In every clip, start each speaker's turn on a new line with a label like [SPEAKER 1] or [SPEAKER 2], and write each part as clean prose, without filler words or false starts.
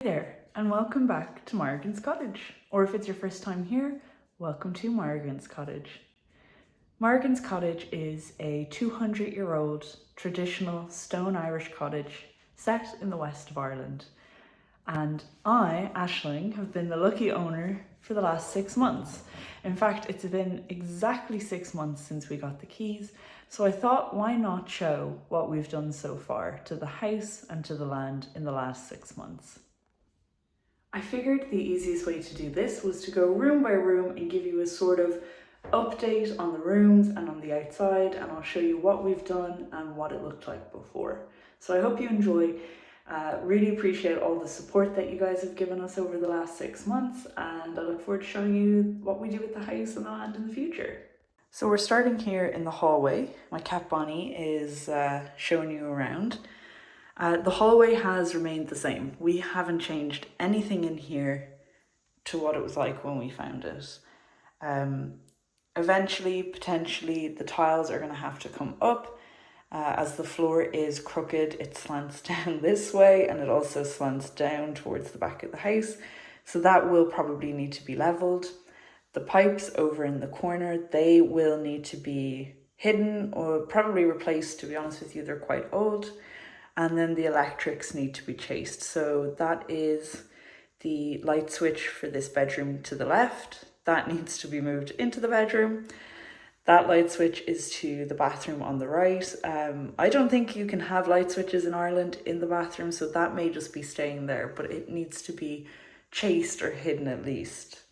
[SPEAKER 1] There, and welcome back to Morrigan's Cottage. Or if it's your first time here, welcome to Morrigan's Cottage. Morrigan's Cottage is a 200-year-old traditional stone Irish cottage set in the west of Ireland. And I, Aisling, have been the lucky owner for the last 6 months. In fact, it's been exactly 6 months since we got the keys, so I thought, why not show what we've done so far to the house and to the land in the last 6 months. I figured the easiest way to do this was to go room by room and give you a sort of update on the rooms and on the outside, and I'll show you what we've done and what it looked like before. So I hope you enjoy. Really appreciate all the support that you guys have given us over the last 6 months, and I look forward to showing you what we do with the house and the land in the future. So we're starting here in the hallway. My cat Bonnie is showing you around. The hallway has remained the same. We haven't changed anything in here to what it was like when we found it. Eventually, potentially, the tiles are going to have to come up. As the floor is crooked, it slants down this way, and it also slants down towards the back of the house. So that will probably need to be leveled. The pipes over in the corner, they will need to be hidden or probably replaced, to be honest with you. They're quite old. And then the electrics need to be chased. So that is the light switch for this bedroom to the left. That needs to be moved into the bedroom. That light switch is to the bathroom on the right. I don't think you can have light switches in Ireland in the bathroom, so that may just be staying there, but it needs to be chased or hidden at least.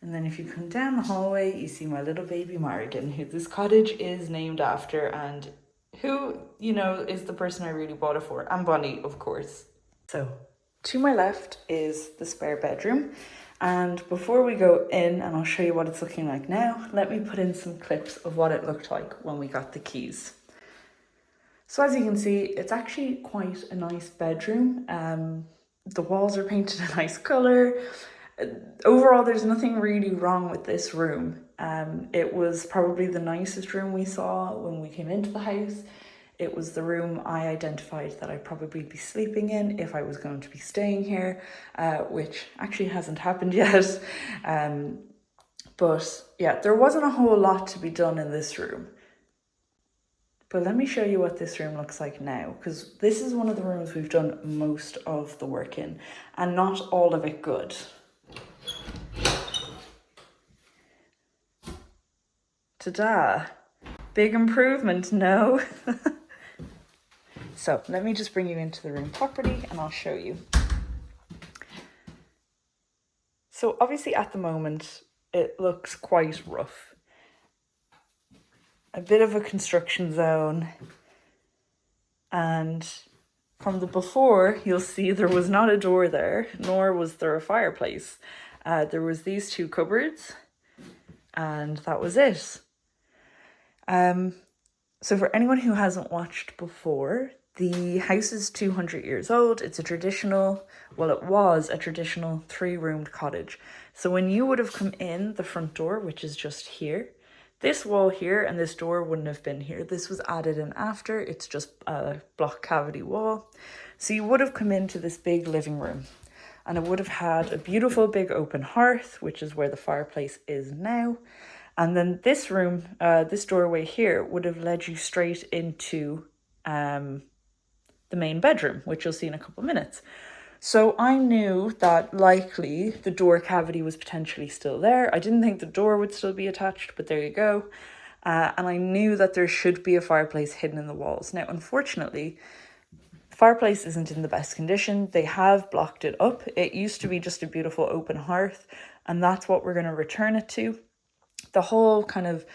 [SPEAKER 1] And then if you come down the hallway, you see my little baby Morrigan, who this cottage is named after, and who, is the person I really bought it for, and Bonnie, of course. So, to my left is the spare bedroom, and before we go in, and I'll show you what it's looking like now, let me put in some clips of what it looked like when we got the keys. So as you can see, it's actually quite a nice bedroom. The walls are painted a nice colour. Overall, there's nothing really wrong with this room. It was probably the nicest room we saw when we came into the house. It was the room I identified that I'd probably be sleeping in if I was going to be staying here, which actually hasn't happened yet. But yeah, there wasn't a whole lot to be done in this room. But let me show you what this room looks like now, because this is one of the rooms we've done most of the work in, and not all of it good. Ta-da! Big improvement, no? So let me just bring you into the room properly and I'll show you. So obviously at the moment it looks quite rough. A bit of a construction zone, and from the before you'll see there was not a door there, nor was there a fireplace. There was these two cupboards and that was it. So for anyone who hasn't watched before, the house is 200 years old. It's it was a traditional 3-roomed cottage. So when you would have come in the front door, which is just here, this wall here and this door wouldn't have been here. This was added in after. It's just a block cavity wall. So you would have come into this big living room, and it would have had a beautiful big open hearth, which is where the fireplace is now. And then this room, this doorway here, would have led you straight into the main bedroom, which you'll see in a couple of minutes. So I knew that likely the door cavity was potentially still there. I didn't think the door would still be attached, but there you go. And I knew that there should be a fireplace hidden in the walls. Now, unfortunately, the fireplace isn't in the best condition. They have blocked it up. It used to be just a beautiful open hearth, and that's what we're going to return it to. The whole kind of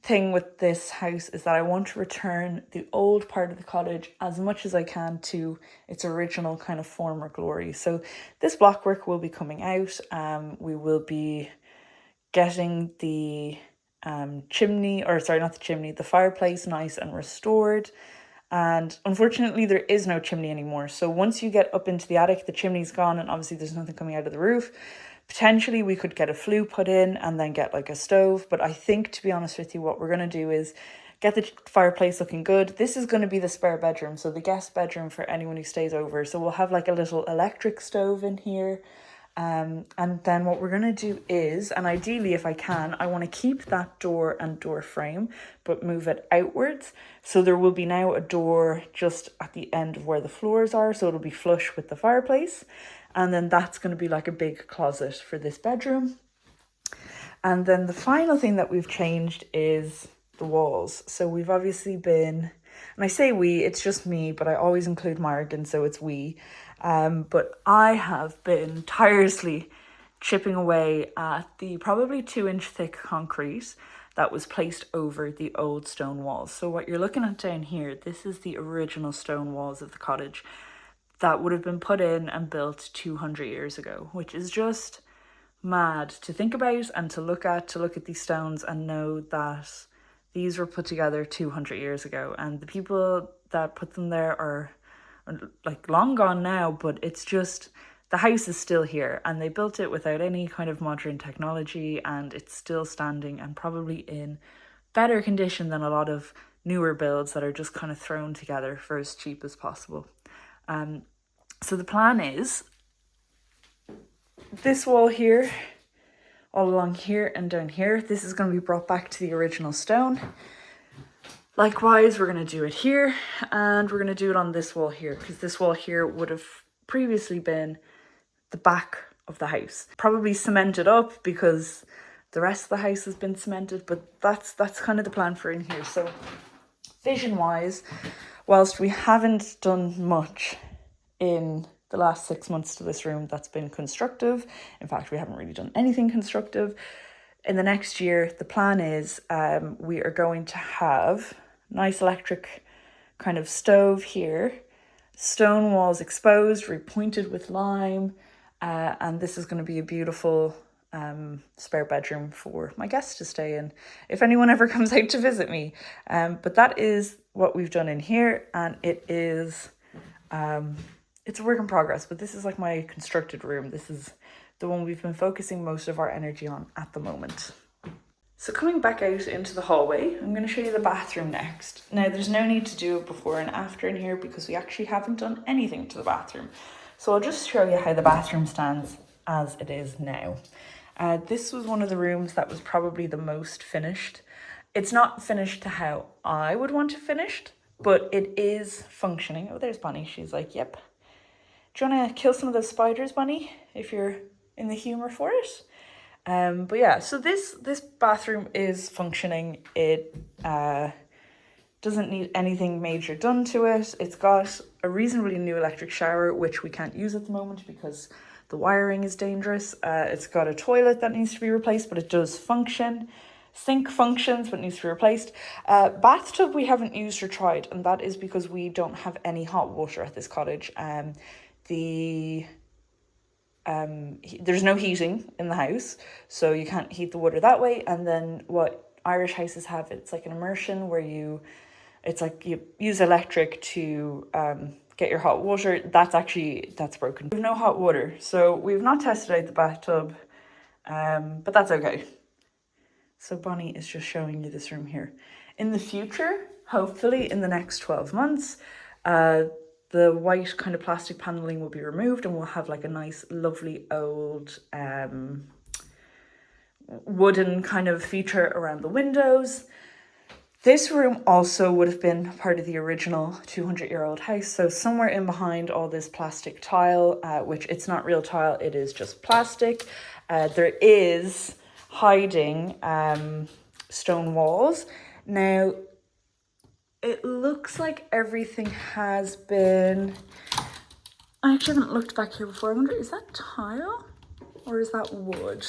[SPEAKER 1] thing with this house is that I want to return the old part of the cottage as much as I can to its original kind of form or glory. So this blockwork will be coming out. We will be getting the the fireplace nice and restored. And unfortunately, there is no chimney anymore. So once you get up into the attic, the chimney's gone, and obviously there's nothing coming out of the roof. Potentially we could get a flue put in and then get like a stove. But I think, to be honest with you, what we're going to do is get the fireplace looking good. This is going to be the spare bedroom, so the guest bedroom for anyone who stays over. So we'll have like a little electric stove in here. And then what we're going to do is, and ideally if I can, I want to keep that door and door frame, but move it outwards. So there will be now a door just at the end of where the floors are. So it'll be flush with the fireplace. And then that's going to be like a big closet for this bedroom. And then the final thing that we've changed is the walls. So we've obviously been, and I say we, it's just me, but I always include Morrigan, so it's we. But I have been tirelessly chipping away at the probably 2-inch thick concrete that was placed over the old stone walls. So what you're looking at down here, this is the original stone walls of the cottage that would have been put in and built 200 years ago, which is just mad to think about and to look at these stones and know that these were put together 200 years ago. And the people that put them there are like long gone now, but it's just, the house is still here and they built it without any kind of modern technology, and it's still standing and probably in better condition than a lot of newer builds that are just kind of thrown together for as cheap as possible. So the plan is this wall here, all along here and down here, this is going to be brought back to the original stone. Likewise, we're going to do it here, and we're going to do it on this wall here, because this wall here would have previously been the back of the house. Probably cemented up because the rest of the house has been cemented, but that's kind of the plan for in here. So vision-wise, whilst we haven't done much in the last 6 months to this room that's been constructive, in fact, we haven't really done anything constructive. In the next year, the plan is we are going to have nice electric kind of stove here, stone walls exposed, repointed with lime, and this is going to be a beautiful spare bedroom for my guests to stay in if anyone ever comes out to visit me. But that is what we've done in here, and it is it's a work in progress, but this is like my constructed room. This is the one we've been focusing most of our energy on at the moment. So coming back out into the hallway, I'm going to show you the bathroom next. Now, there's no need to do it before and after in here because we actually haven't done anything to the bathroom. So I'll just show you how the bathroom stands as it is now. This was one of the rooms that was probably the most finished. It's not finished to how I would want it finished, but it is functioning. Oh, there's Bonnie. She's like, yep. Do you want to kill some of those spiders, Bonnie, if you're in the humor for it? But yeah, so this bathroom is functioning. It doesn't need anything major done to it. It's got a reasonably new electric shower, which we can't use at the moment because the wiring is dangerous. It's got a toilet that needs to be replaced, but it does function. Sink functions, but needs to be replaced. Bathtub we haven't used or tried, and that is because we don't have any hot water at this cottage. There's no heating in the house, so you can't heat the water that way. And then what Irish houses have, it's like an immersion where you use electric to get your hot water. That's broken. We have no hot water, so we've not tested out the bathtub, but that's okay. So Bonnie is just showing you this room here. In the future, hopefully in the next 12 months, the white kind of plastic paneling will be removed and we'll have like a nice, lovely old wooden kind of feature around the windows. This room also would have been part of the original 200-year-old house. So somewhere in behind all this plastic tile, which it's not real tile, it is just plastic. There is hiding stone walls. Now, it looks like everything has been... I actually haven't looked back here before. I wonder, is that tile or is that wood?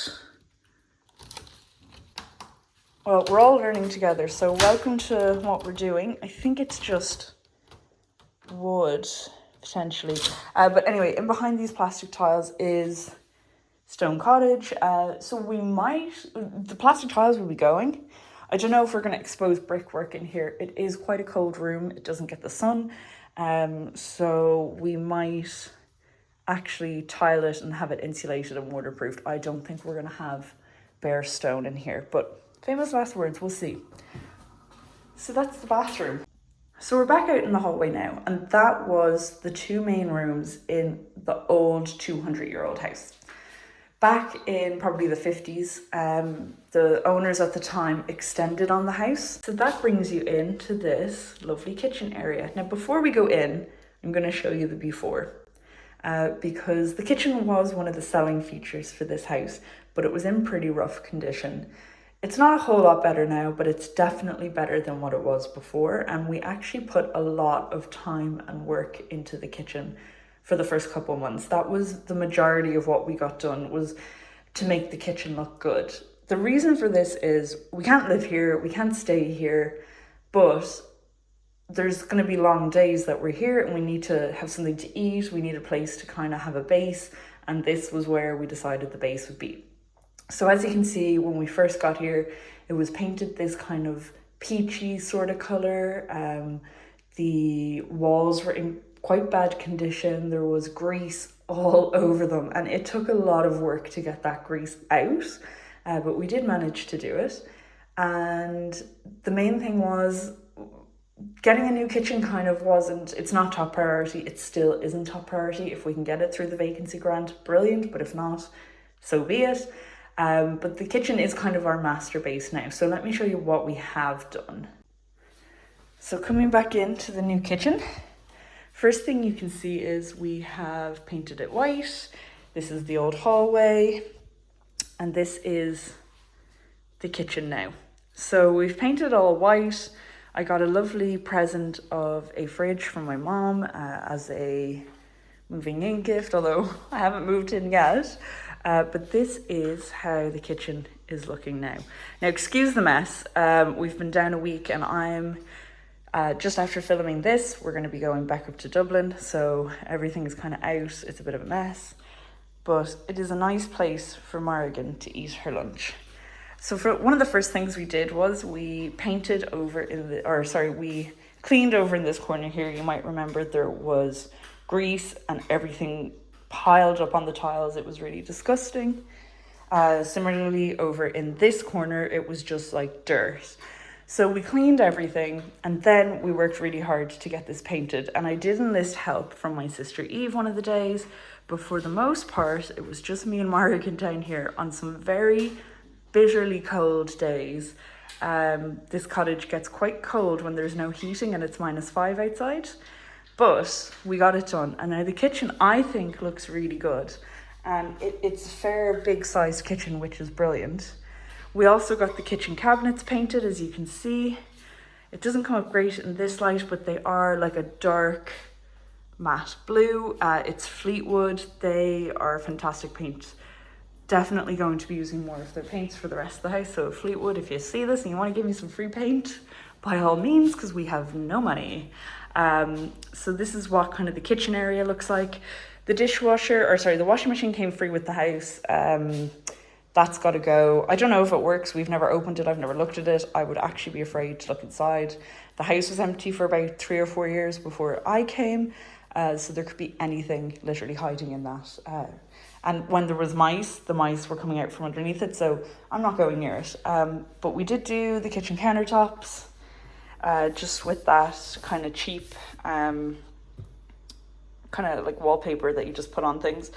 [SPEAKER 1] Well, we're all learning together, so welcome to what we're doing. I think it's just wood, potentially. But anyway, in behind these plastic tiles is stone cottage. So the plastic tiles will be going. I don't know if we're going to expose brickwork in here. It is quite a cold room. It doesn't get the sun. So we might actually tile it and have it insulated and waterproofed. I don't think we're going to have bare stone in here, but famous last words, we'll see. So that's the bathroom. So we're back out in the hallway now, and that was the two main rooms in the old 200-year-old house. Back in probably the 50s, the owners at the time extended on the house. So that brings you into this lovely kitchen area. Now, before we go in, I'm going to show you the before. Because the kitchen was one of the selling features for this house, but it was in pretty rough condition. It's not a whole lot better now, but it's definitely better than what it was before. And we actually put a lot of time and work into the kitchen for the first couple of months. That was the majority of what we got done, was to make the kitchen look good. The reason for this is we can't live here, we can't stay here, but there's going to be long days that we're here and we need to have something to eat. We need a place to kind of have a base. And this was where we decided the base would be. So as you can see, when we first got here, it was painted this kind of peachy sort of color. The walls were in quite bad condition. There was grease all over them. And it took a lot of work to get that grease out. But we did manage to do it. And the main thing was, getting a new kitchen it's not top priority. It still isn't top priority. If we can get it through the vacancy grant, brilliant. But if not, so be it. But the kitchen is kind of our master base now. So let me show you what we have done. So coming back into the new kitchen, first thing you can see is we have painted it white. This is the old hallway. And this is the kitchen now. So we've painted all white. I got a lovely present of a fridge from my mom as a moving in gift, although I haven't moved in yet. But this is how the kitchen is looking now. Now, excuse the mess. We've been down a week and I'm just after filming this, we're going to be going back up to Dublin. So everything is kind of out. It's a bit of a mess. But it is a nice place for Morrigan to eat her lunch. So for one of the first things we did was we painted over we cleaned over in this corner here. You might remember there was grease and everything piled up on the tiles. It was really disgusting. Similarly, over in this corner, it was just like dirt. So we cleaned everything and then we worked really hard to get this painted. And I did enlist help from my sister Eve one of the days, but for the most part, it was just me and Morrigan down here on some very bitterly cold days. This cottage gets quite cold when there's no heating and it's -5 outside, but we got it done. And now the kitchen, I think, looks really good. And it's a fair big sized kitchen, which is brilliant. We also got the kitchen cabinets painted, as you can see. It doesn't come up great in this light, but they are like a dark matte blue. It's Fleetwood. They are fantastic paint. Definitely going to be using more of their paints for the rest of the house. So Fleetwood, if you see this and you want to give me some free paint, by all means, because we have no money. So this is what kind of the kitchen area looks like. The the washing machine came free with the house. That's got to go. I don't know if it works. We've never opened it. I've never looked at it. I would actually be afraid to look inside. The house was empty for about 3 or 4 years before I came. So there could be anything literally hiding in that. And when there was mice, the mice were coming out from underneath it. So I'm not going near it. But we did do the kitchen countertops, just with that kind of cheap, kind of like wallpaper that you just put on things.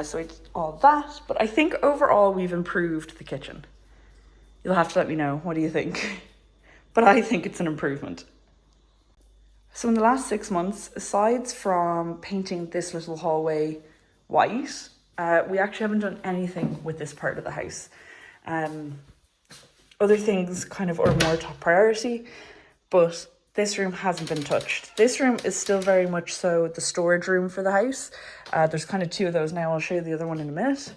[SPEAKER 1] So I did all that. But I think overall we've improved the kitchen. You'll have to let me know. What do you think? But I think it's an improvement. So in the last 6 months, aside from painting this little hallway white, we actually haven't done anything with this part of the house. Other things kind of are more top priority, but this room hasn't been touched. This room is still very much so the storage room for the house. There's kind of 2 of those now. I'll show you the other one in a minute.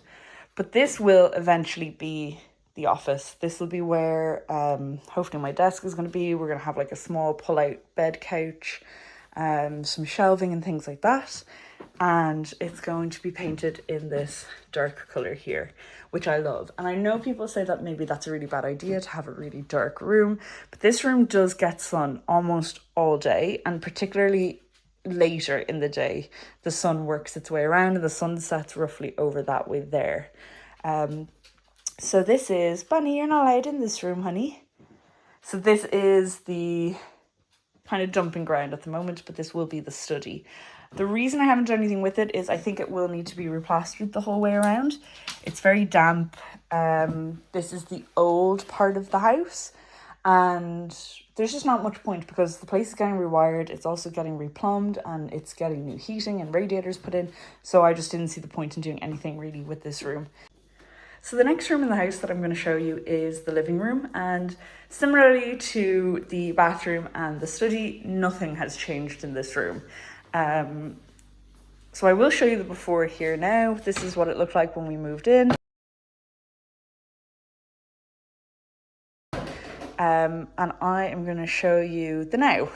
[SPEAKER 1] But this will eventually be the office. This will be where hopefully my desk is going to be. We're going to have like a small pull-out bed couch, some shelving and things like that. And it's going to be painted in this dark colour here, which I love. And I know people say that maybe that's a really bad idea to have a really dark room, but this room does get sun almost all day, and particularly later in the day, the sun works its way around and the sun sets roughly over that way there. So this is, Bunny, you're not allowed in this room, honey. So this is the kind of dumping ground at the moment, but this will be the study. The reason I haven't done anything with it is I think it will need to be replastered the whole way around. It's very damp. This is the old part of the house, and there's just not much point because the place is getting rewired, it's also getting replumbed, and it's getting new heating and radiators put in. So I just didn't see the point in doing anything really with this room. So the next room in the house that I'm going to show you is the living room, and similarly to the bathroom and the study, nothing has changed in this room. So I will show you the before here now. This is what it looked like when we moved in. And I am going to show you the now.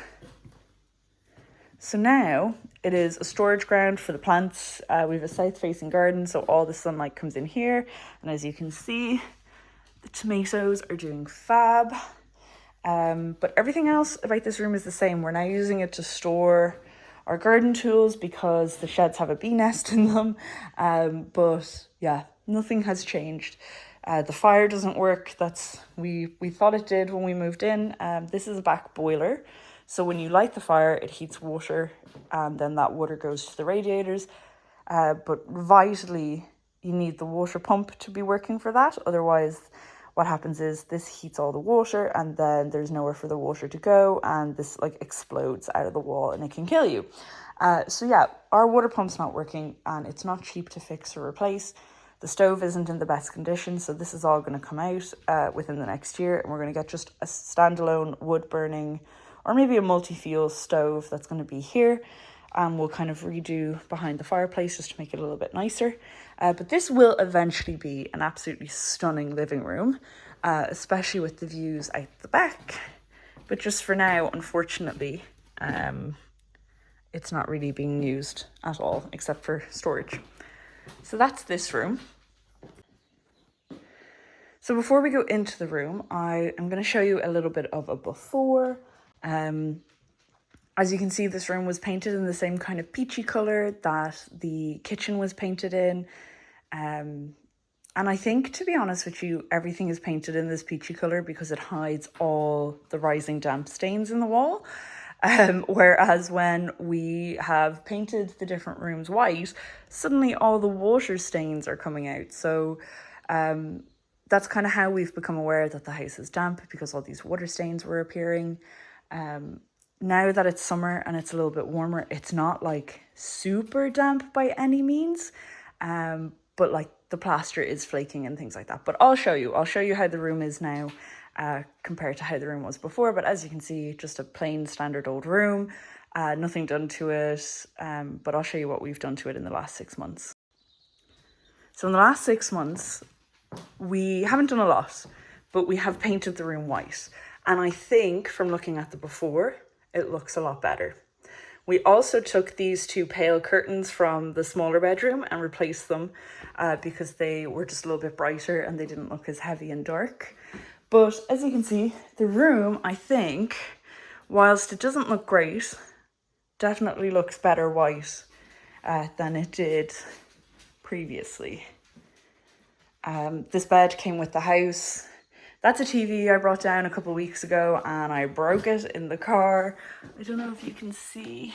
[SPEAKER 1] So now it is a storage ground for the plants. We have a south facing garden, so all the sunlight comes in here. And as you can see, the tomatoes are doing fab. But everything else about this room is the same. We're now using it to store our garden tools because the sheds have a bee nest in them. But yeah, nothing has changed. The fire doesn't work. We thought it did when we moved in. This is a back boiler. So when you light the fire, it heats water, and then that water goes to the radiators. But vitally, you need the water pump to be working for that. Otherwise, what happens is this heats all the water, and then there's nowhere for the water to go, and this like explodes out of the wall and it can kill you. So yeah, our water pump's not working, and it's not cheap to fix or replace. The stove isn't in the best condition, so this is all going to come out within the next year, and we're going to get just a standalone wood burning or maybe a multi-fuel stove that's going to be here. And we'll kind of redo behind the fireplace just to make it a little bit nicer. But this will eventually be an absolutely stunning living room, especially with the views out the back. But just for now, unfortunately, it's not really being used at all, except for storage. So that's this room. So before we go into the room, I am going to show you a little bit of a before. As you can see, this room was painted in the same kind of peachy colour that the kitchen was painted in. And I think, to be honest with you, everything is painted in this peachy colour because it hides all the rising damp stains in the wall. Whereas when we have painted the different rooms white, suddenly all the water stains are coming out. So that's kind of how we've become aware that the house is damp, because all these water stains were appearing. Now that it's summer and it's a little bit warmer, it's not like super damp by any means, but like the plaster is flaking and things like that. But I'll show you how the room is now compared to how the room was before. But as you can see, just a plain standard old room, nothing done to it, but I'll show you what we've done to it in the last 6 months. So in the last 6 months, we haven't done a lot, but we have painted the room white. And I think from looking at the before, it looks a lot better. We also took these 2 pale curtains from the smaller bedroom and replaced them because they were just a little bit brighter and they didn't look as heavy and dark. But as you can see, the room, I think, whilst it doesn't look great, definitely looks better white than it did previously. This bed came with the house. That's a TV I brought down a couple of weeks ago and I broke it in the car. I don't know if you can see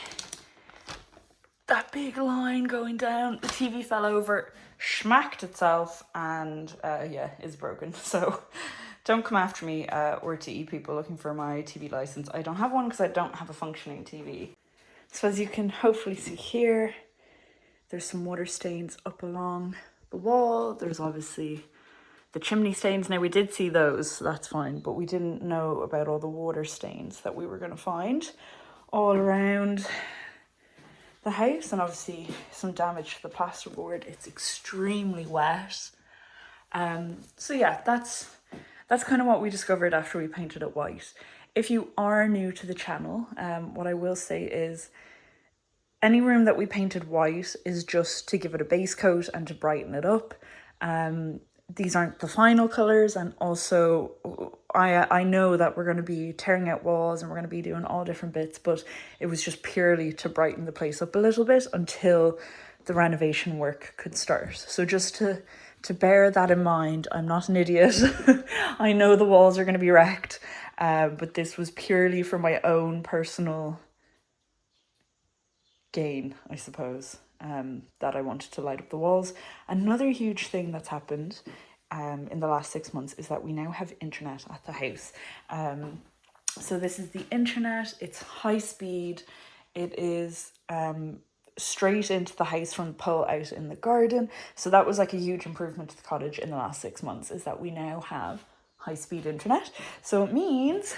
[SPEAKER 1] that big line going down. The TV fell over, smacked itself, and yeah, is broken. So don't come after me or to people looking for my TV license. I don't have one because I don't have a functioning TV. So as you can hopefully see here, there's some water stains up along the wall. There's obviously the chimney stains. Now we did see those, so that's fine, but we didn't know about all the water stains that we were going to find all around the house, and obviously some damage to the plasterboard. It's extremely wet. So yeah, that's kind of what we discovered after we painted it white. If you are new to the channel, what I will say is any room that we painted white is just to give it a base coat and to brighten it up. These aren't the final colours, and also I know that we're going to be tearing out walls and we're going to be doing all different bits, but it was just purely to brighten the place up a little bit until the renovation work could start. So just to bear that in mind, I'm not an idiot. I know the walls are going to be wrecked, but this was purely for my own personal gain, I suppose, that I wanted to light up the walls. Another huge thing that's happened in the last 6 months is that we now have internet at the house. So this is the internet. It's high speed. It is straight into the house from the pole out in the garden. So that was like a huge improvement to the cottage in the last 6 months, is that we now have high speed internet. So it means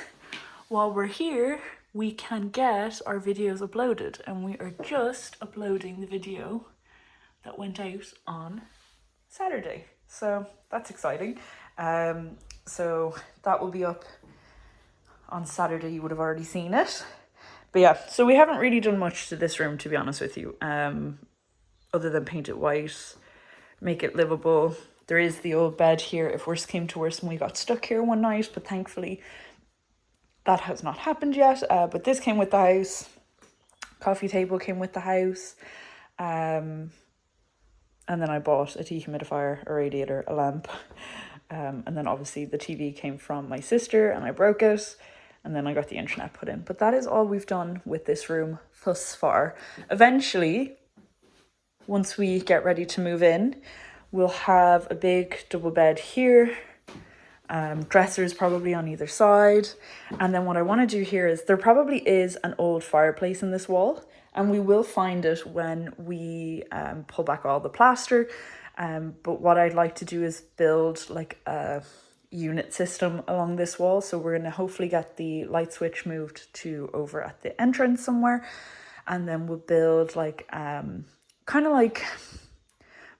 [SPEAKER 1] while we're here, we can get our videos uploaded, and we are just uploading the video that went out on Saturday. So that's exciting. So that will be up on Saturday. You would have already seen it. But yeah, so we haven't really done much to this room, to be honest with you, other than paint it white, make it livable. There is the old bed here if worse came to worse and we got stuck here one night, but thankfully that has not happened yet. But this came with the house. Coffee table came with the house. And then I bought a dehumidifier, a radiator, a lamp. And then obviously the TV came from my sister and I broke it. And then I got the internet put in. But that is all we've done with this room thus far. Eventually, once we get ready to move in, we'll have a big double bed here. Dressers probably on either side. And then what I want to do here is, there probably is an old fireplace in this wall. And we will find it when we pull back all the plaster. But what I'd like to do is build like a unit system along this wall. So we're going to hopefully get the light switch moved to over at the entrance somewhere, and then we'll build like kind of like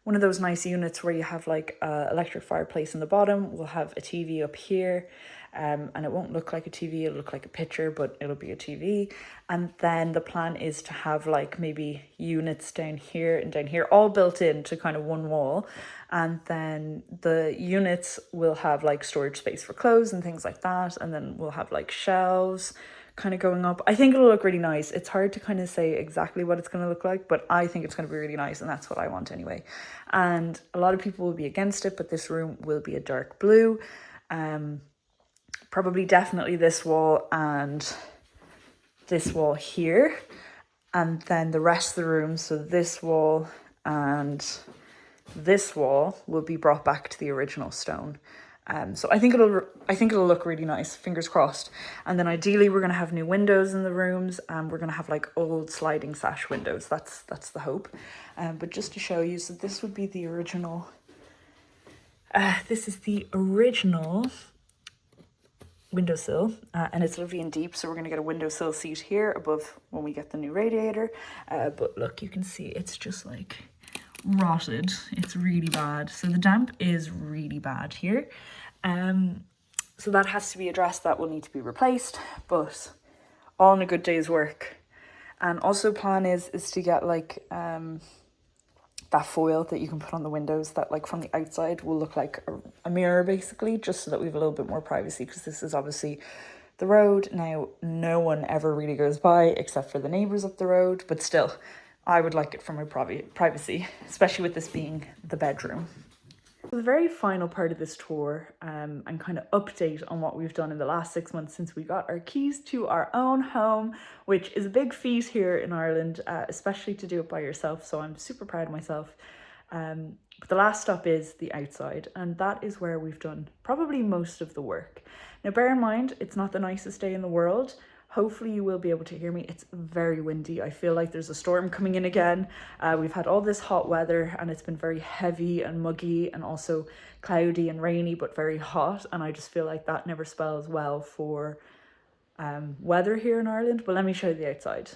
[SPEAKER 1] one of those nice units where you have like a electric fireplace in the bottom. We'll have a TV up here, and it won't look like a TV, it'll look like a picture, but it'll be a TV. And then the plan is to have like maybe units down here and down here, all built into kind of one wall. And then the units will have like storage space for clothes and things like that. And then we'll have like shelves kind of going up. I think it'll look really nice. It's hard to kind of say exactly what it's going to look like, but I think it's going to be really nice, and that's what I want anyway. And a lot of people will be against it, but this room will be a dark blue. Probably definitely this wall and this wall here, and then the rest of the room, so this wall and this wall, will be brought back to the original stone. So I think it'll look really nice, fingers crossed. And then ideally we're going to have new windows in the rooms, and we're going to have like old sliding sash windows. That's the hope. But just to show you, so this would be the original. This is the original windowsill, and it's lovely and deep, so we're going to get a windowsill seat here above when we get the new radiator. But look, you can see it's just like rotted. It's really bad. So the damp is really bad here. So that has to be addressed. That will need to be replaced, but all in a good day's work. And also plan is to get like that foil that you can put on the windows that like from the outside will look like a mirror basically, just so that we have a little bit more privacy, because this is obviously the road. Now no one ever really goes by except for the neighbours up the road, but still I would like it for my privacy, especially with this being the bedroom. The very final part of this tour and kind of update on what we've done in the last 6 months since we got our keys to our own home, which is a big feat here in Ireland, especially to do it by yourself. So I'm super proud of myself. But the last stop is the outside, and that is where we've done probably most of the work. Now bear in mind, it's not the nicest day in the world. Hopefully you will be able to hear me. It's very windy. I feel like there's a storm coming in again. We've had all this hot weather, and it's been very heavy and muggy and also cloudy and rainy, but very hot. And I just feel like that never spells well for weather here in Ireland. But let me show you the outside.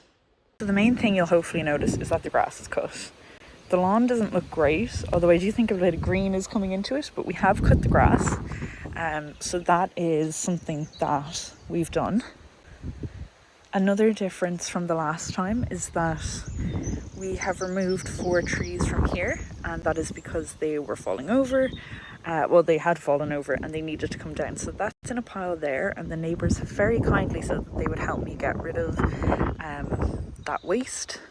[SPEAKER 1] So the main thing you'll hopefully notice is that the grass is cut. The lawn doesn't look great, although I do think a bit of green is coming into it, but we have cut the grass. So that is something that we've done. Another difference from the last time is that we have removed 4 trees from here, and that is because they were falling over. Well, they had fallen over and they needed to come down. So that's in a pile there, and the neighbours have very kindly said that they would help me get rid of that waste.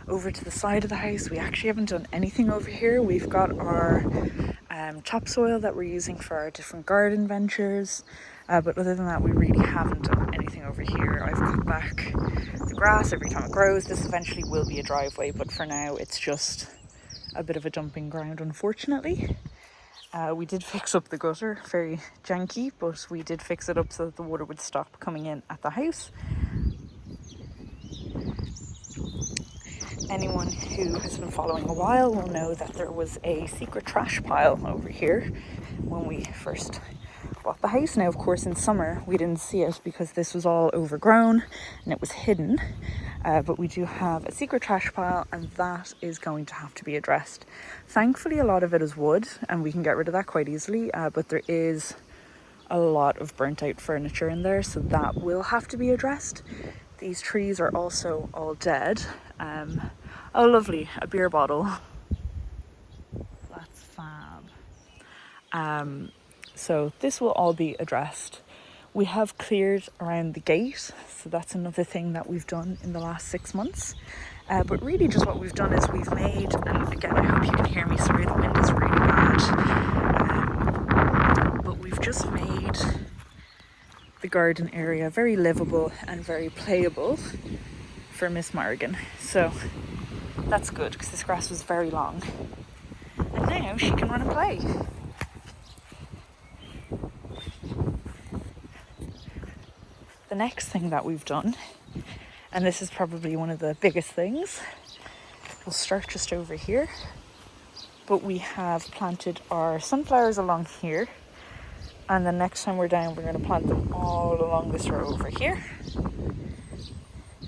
[SPEAKER 1] Over to the side of the house, we actually haven't done anything over here. We've got our topsoil that we're using for our different garden ventures. But other than that, we really haven't done anything over here. I've cut back the grass every time it grows. This eventually will be a driveway, but for now it's just a bit of a dumping ground, unfortunately. We did fix up the gutter, very janky, but we did fix it up so that the water would stop coming in at the house. Anyone who has been following a while will know that there was a secret trash pile over here when we first bought the house. Now, of course, in summer we didn't see it because this was all overgrown and it was hidden. But we do have a secret trash pile, and that is going to have to be addressed. Thankfully, a lot of it is wood and we can get rid of that quite easily, but there is a lot of burnt out furniture in there, so that will have to be addressed. These trees are also all dead. Oh, lovely, a beer bottle. That's fab. So this will all be addressed. We have cleared around the gate, so that's another thing that we've done in the last 6 months. But really just what we've done is we've made, and again, I hope you can hear me, sorry, the wind is really bad. But we've just made the garden area very livable and very playable for Miss Morrigan. So that's good, because this grass was very long. And now she can run and play. The next thing that we've done, and this is probably one of the biggest things, we'll start just over here, but we have planted our sunflowers along here, and the next time we're down we're going to plant them all along this row over here.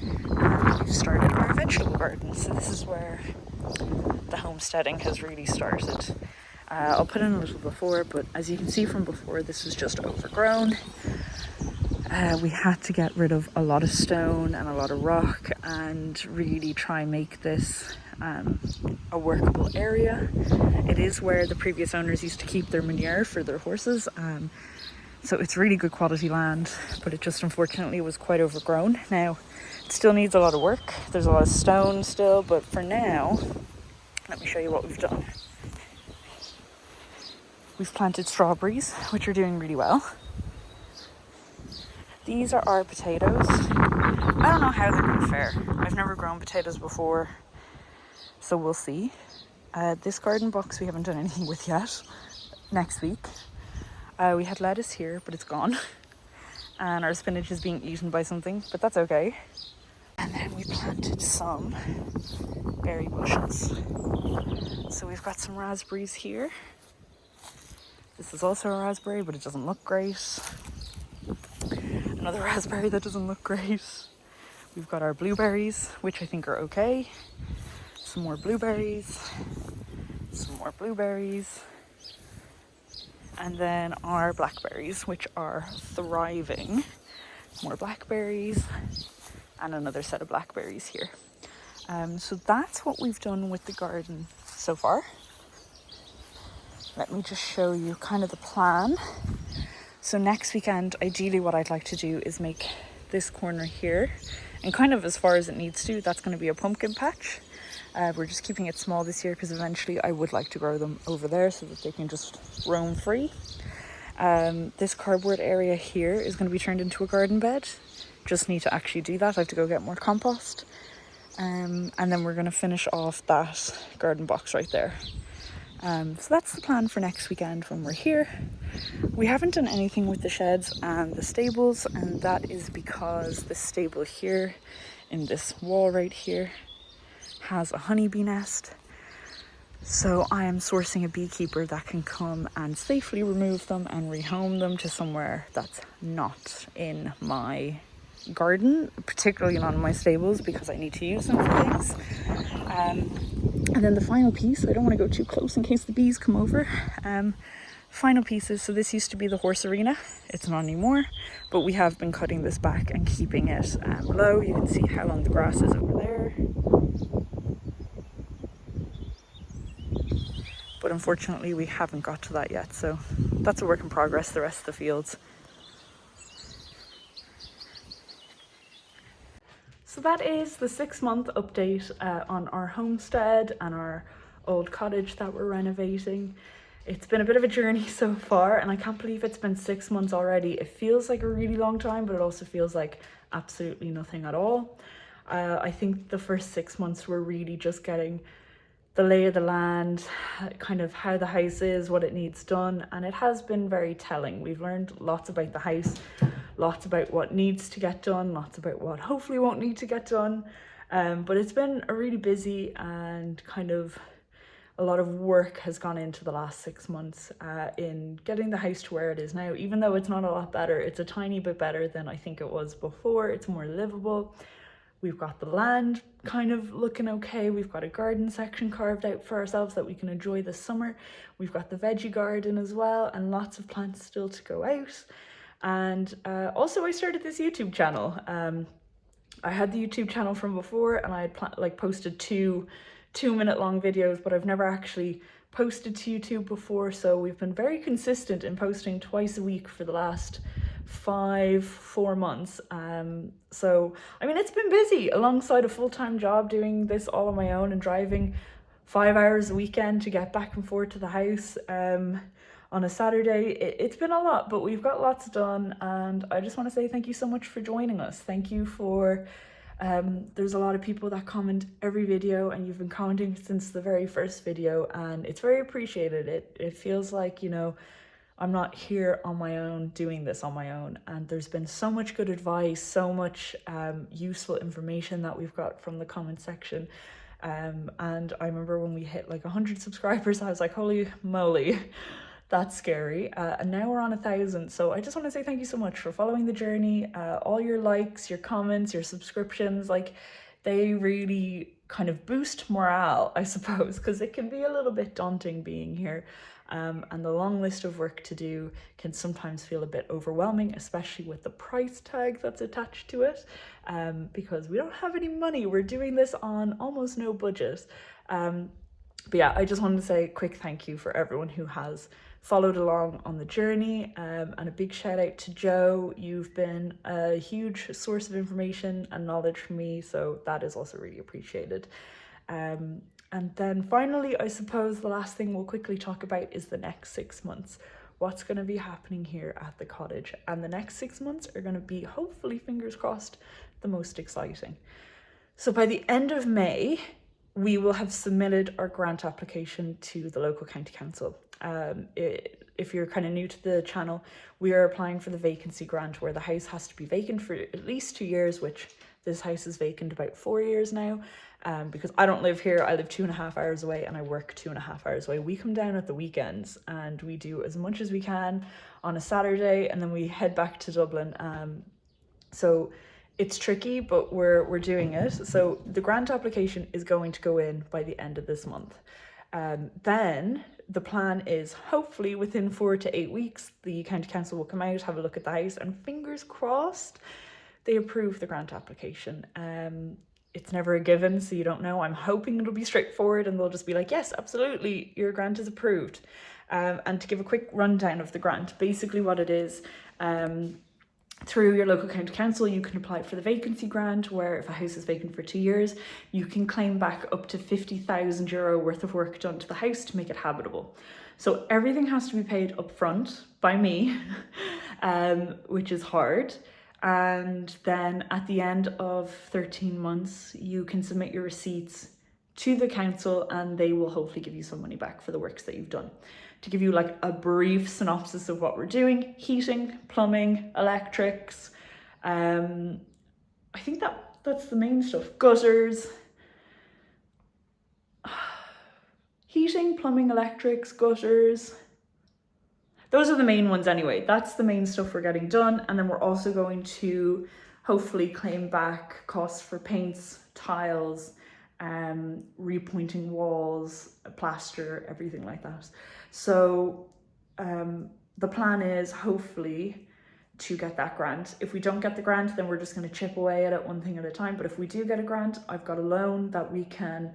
[SPEAKER 1] And we've started our vegetable garden, so this is where the homesteading has really started. I'll put in a little before, but as you can see from before, this was just overgrown. We had to get rid of a lot of stone and a lot of rock and really try and make this a workable area. It is where the previous owners used to keep their manure for their horses, so it's really good quality land, but it just unfortunately was quite overgrown. Now it still needs a lot of work, there's a lot of stone still, but for now, let me show you what we've done. We've planted strawberries, which are doing really well. These are our potatoes. I don't know how they're going to fare. I've never grown potatoes before, so we'll see. This garden box we haven't done anything with yet. Next week. We had lettuce here, but it's gone. And our spinach is being eaten by something, but that's okay. And then we planted some berry bushes. So we've got some raspberries here. This is also a raspberry, but it doesn't look great. Another raspberry that doesn't look great. We've got our blueberries, which I think are okay. Some more blueberries. Some more blueberries. And then our blackberries, which are thriving. More blackberries. And another set of blackberries here. So that's what we've done with the garden so far. Let me just show you kind of the plan. So next weekend, ideally what I'd like to do is make this corner here, and kind of as far as it needs to, that's going to be a pumpkin patch. We're just keeping it small this year because eventually I would like to grow them over there so that they can just roam free. This cardboard area here is going to be turned into a garden bed. Just need to actually do that. I have to go get more compost. And then we're going to finish off that garden box right there. So that's the plan for next weekend when we're here. We haven't done anything with the sheds and the stables, and that is because the stable here in this wall right here has a honeybee nest. So I am sourcing a beekeeper that can come and safely remove them and rehome them to somewhere that's not in my garden, particularly not in my stables, because I need to use them for things. And then the final piece, I don't want to go too close in case the bees come over. Final pieces, so this used to be the horse arena. It's not anymore, but we have been cutting this back and keeping it low. You can see how long the grass is over there. But unfortunately we haven't got to that yet, so that's a work in progress, the rest of the fields. So that is the 6-month update on our homestead and our old cottage that we're renovating. It's been a bit of a journey so far, and I can't believe it's been 6 months already. It feels like a really long time, but it also feels like absolutely nothing at all. I think the first 6 months were really just getting the lay of the land, kind of how the house is, what it needs done, and it has been very telling. We've learned lots about the house, lots about what needs to get done, lots about what hopefully won't need to get done, but it's been a really busy and kind of a lot of work has gone into the last 6 months in getting the house to where it is now. Even though it's not a lot better, it's a tiny bit better than I think it was before. It's more livable. We've got the land kind of looking okay. We've got a garden section carved out for ourselves that we can enjoy this summer. We've got the veggie garden as well, and lots of plants still to go out. And also I started this YouTube channel. I had the YouTube channel from before, and I had posted two-minute long videos, but I've never actually posted to YouTube before, so we've been very consistent in posting twice a week for the last 4 months. So I mean, it's been busy alongside a full-time job, doing this all on my own and driving 5 hours a weekend to get back and forth to the house on a Saturday. It's been a lot, but we've got lots done, and I just want to say thank you so much for joining us. Thank you for there's a lot of people that comment every video, and you've been commenting since the very first video, and it's very appreciated. It feels like, you know, I'm not here on my own doing this on my own, and there's been so much good advice, so much useful information that we've got from the comment section. And I remember when we hit like 100 subscribers, I was like, holy moly, that's scary. And now we're on 1,000. So I just want to say thank you so much for following the journey. All your likes, your comments, your subscriptions, like, they really kind of boost morale, I suppose, because it can be a little bit daunting being here. And the long list of work to do can sometimes feel a bit overwhelming, especially with the price tag that's attached to it, because we don't have any money. We're doing this on almost no budget. But yeah, I just wanted to say a quick thank you for everyone who has followed along on the journey, and a big shout out to Joe. You've been a huge source of information and knowledge for me, so that is also really appreciated. And then finally, I suppose the last thing we'll quickly talk about is the next 6 months. What's going to be happening here at the cottage? And the next 6 months are going to be, hopefully, fingers crossed, the most exciting. So by the end of May, we will have submitted our grant application to the local county council. If you're kind of new to the channel, we are applying for the vacancy grant, where the house has to be vacant for at least 2 years, which this house is vacant about 4 years now. Because I don't live here, I live 2.5 hours away, and I work 2.5 hours away. We come down at the weekends and we do as much as we can on a Saturday, and then we head back to Dublin. So it's tricky, but we're doing it. So the grant application is going to go in by the end of this month. Then the plan is, hopefully within 4 to 8 weeks, the county council will come out, have a look at the house, and fingers crossed they approve the grant application. It's never a given, so you don't know. I'm hoping it'll be straightforward and they'll just be like, yes, absolutely, your grant is approved. And to give a quick rundown of the grant, basically what it is, through your local county council, you can apply for the vacancy grant, where if a house is vacant for 2 years, you can claim back up to €50,000 worth of work done to the house to make it habitable. So everything has to be paid up front by me, which is hard. And then at the end of 13 months, you can submit your receipts to the council, and they will hopefully give you some money back for the works that you've done. To give you like a brief synopsis of what we're doing: heating, plumbing, electrics. I think that's the main stuff. Gutters. Heating, plumbing, electrics, gutters. Those are the main ones anyway. That's the main stuff we're getting done. And then we're also going to hopefully claim back costs for paints, tiles, repointing walls, plaster, everything like that. So the plan is hopefully to get that grant. If we don't get the grant, then we're just going to chip away at it one thing at a time. But if we do get a grant, I've got a loan that we can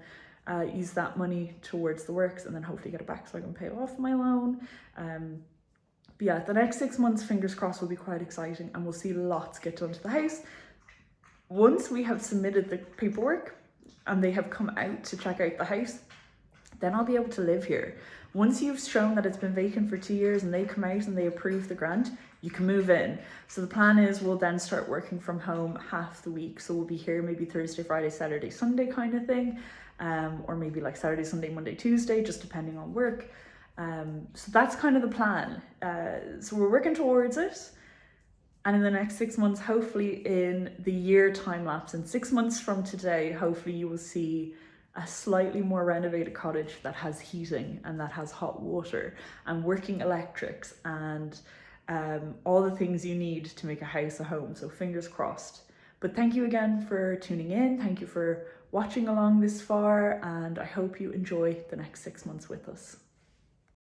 [SPEAKER 1] use that money towards the works, and then hopefully get it back so I can pay off my loan. But yeah, the next 6 months, fingers crossed, will be quite exciting, and we'll see lots get done to the house. Once we have submitted the paperwork and they have come out to check out the house, then I'll be able to live here. Once you've shown that it's been vacant for 2 years and they come out and they approve the grant, you can move in. So the plan is we'll then start working from home half the week. So we'll be here maybe Thursday, Friday, Saturday, Sunday kind of thing. Or maybe like Saturday, Sunday, Monday, Tuesday, just depending on work. So that's kind of the plan. So we're working towards it. And in the next 6 months, hopefully in the year time lapse, in 6 months from today, hopefully you will see a slightly more renovated cottage that has heating and that has hot water and working electrics and all the things you need to make a house a home. So fingers crossed. But thank you again for tuning in. Thank you for watching along this far, and I hope you enjoy the next 6 months with us.